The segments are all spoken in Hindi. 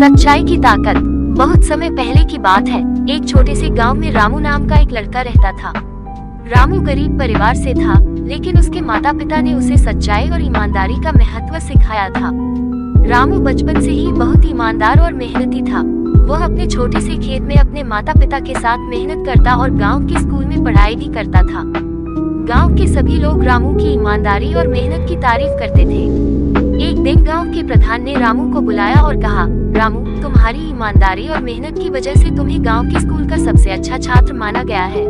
सच्चाई की ताकत। बहुत समय पहले की बात है। एक छोटे से गांव में रामू नाम का एक लड़का रहता था। रामू गरीब परिवार से था, लेकिन उसके माता पिता ने उसे सच्चाई और ईमानदारी का महत्व सिखाया था। रामू बचपन से ही बहुत ईमानदार और मेहनती था। वह अपने छोटे से खेत में अपने माता पिता के साथ मेहनत करता और गांव के स्कूल में पढ़ाई भी करता था। गांव के सभी लोग रामू की ईमानदारी और मेहनत की तारीफ करते थे। एक दिन गांव के प्रधान ने रामू को बुलाया और कहा, रामू, तुम्हारी ईमानदारी और मेहनत की वजह से तुम्हें गांव के स्कूल का सबसे अच्छा छात्र माना गया है।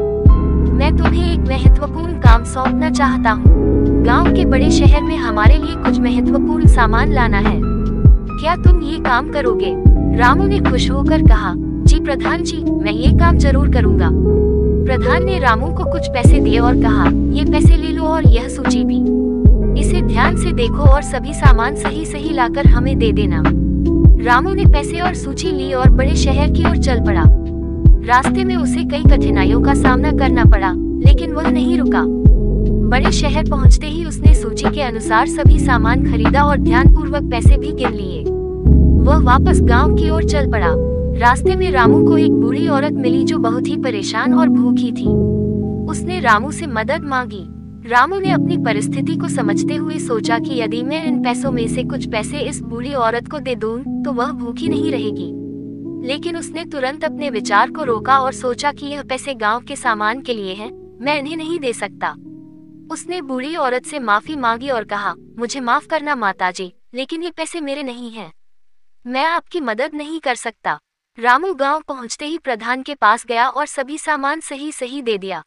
मैं तुम्हें एक महत्वपूर्ण काम सौंपना चाहता हूँ। गांव के बड़े शहर में हमारे लिए कुछ महत्वपूर्ण सामान लाना है। क्या तुम ये काम करोगे? रामू ने खुश होकर कहा, जी प्रधान जी, मैं ये काम जरूर करूँगा। प्रधान ने रामू को कुछ पैसे दिए और कहा, ये पैसे ले लो और यह सूची भी। इसे ध्यान से देखो और सभी सामान सही सही लाकर हमें दे देना। रामू ने पैसे और सूची ली और बड़े शहर की ओर चल पड़ा। रास्ते में उसे कई कठिनाइयों का सामना करना पड़ा, लेकिन वह नहीं रुका। बड़े शहर पहुंचते ही उसने सूची के अनुसार सभी सामान खरीदा और ध्यानपूर्वक पैसे भी गिन लिए। वह वापस गांव की ओर चल पड़ा। रास्ते में रामू को एक बूढ़ी औरत मिली जो बहुत ही परेशान और भूखी थी। उसने रामू से मदद मांगी। रामू ने अपनी परिस्थिति को समझते हुए सोचा कि यदि मैं इन पैसों में से कुछ पैसे इस बूढ़ी औरत को दे दूं, तो वह भूखी नहीं रहेगी। लेकिन उसने तुरंत अपने विचार को रोका और सोचा कि यह पैसे गांव के सामान के लिए हैं, मैं इन्हें नहीं दे सकता। उसने बूढ़ी औरत से माफी मांगी और कहा, मुझे माफ करना माताजी, लेकिन ये पैसे मेरे नहीं हैं। मैं आपकी मदद नहीं कर सकता। रामू गांव पहुंचते ही प्रधान के पास गया और सभी सामान सही सही दे दिया।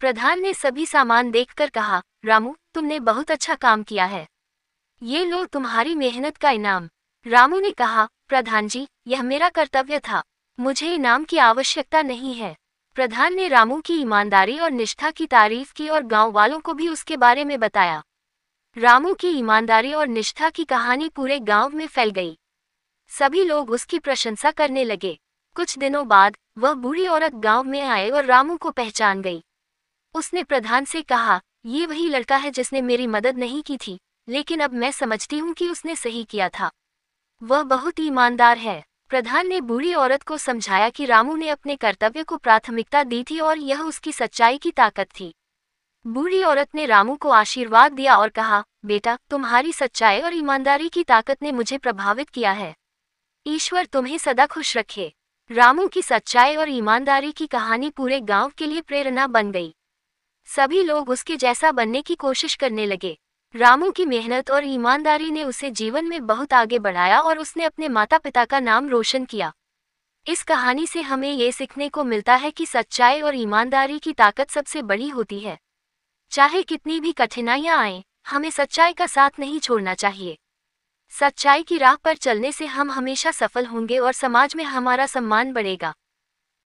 प्रधान ने सभी सामान देखकर कहा, रामू, तुमने बहुत अच्छा काम किया है। ये लो तुम्हारी मेहनत का इनाम। रामू ने कहा, प्रधान जी, यह मेरा कर्तव्य था, मुझे इनाम की आवश्यकता नहीं है। प्रधान ने रामू की ईमानदारी और निष्ठा की तारीफ की और गांव वालों को भी उसके बारे में बताया। रामू की ईमानदारी और निष्ठा की कहानी पूरे गांव में फैल गई। सभी लोग उसकी प्रशंसा करने लगे। कुछ दिनों बाद वह बूढ़ी औरत गांव में आए और रामू को पहचान गई। उसने प्रधान से कहा, ये वही लड़का है जिसने मेरी मदद नहीं की थी, लेकिन अब मैं समझती हूँ कि उसने सही किया था। वह बहुत ईमानदार है। प्रधान ने बूढ़ी औरत को समझाया कि रामू ने अपने कर्तव्य को प्राथमिकता दी थी और यह उसकी सच्चाई की ताकत थी। बूढ़ी औरत ने रामू को आशीर्वाद दिया और कहा, बेटा, तुम्हारी सच्चाई और ईमानदारी की ताकत ने मुझे प्रभावित किया है। ईश्वर तुम्हें सदा खुश रखे। रामू की सच्चाई और ईमानदारी की कहानी पूरे गांव के लिए प्रेरणा बन गई। सभी लोग उसके जैसा बनने की कोशिश करने लगे। रामू की मेहनत और ईमानदारी ने उसे जीवन में बहुत आगे बढ़ाया और उसने अपने माता पिता का नाम रोशन किया। इस कहानी से हमें ये सीखने को मिलता है कि सच्चाई और ईमानदारी की ताकत सबसे बड़ी होती है। चाहे कितनी भी कठिनाइयां आएं, हमें सच्चाई का साथ नहीं छोड़ना चाहिए। सच्चाई की राह पर चलने से हम हमेशा सफल होंगे और समाज में हमारा सम्मान बढ़ेगा।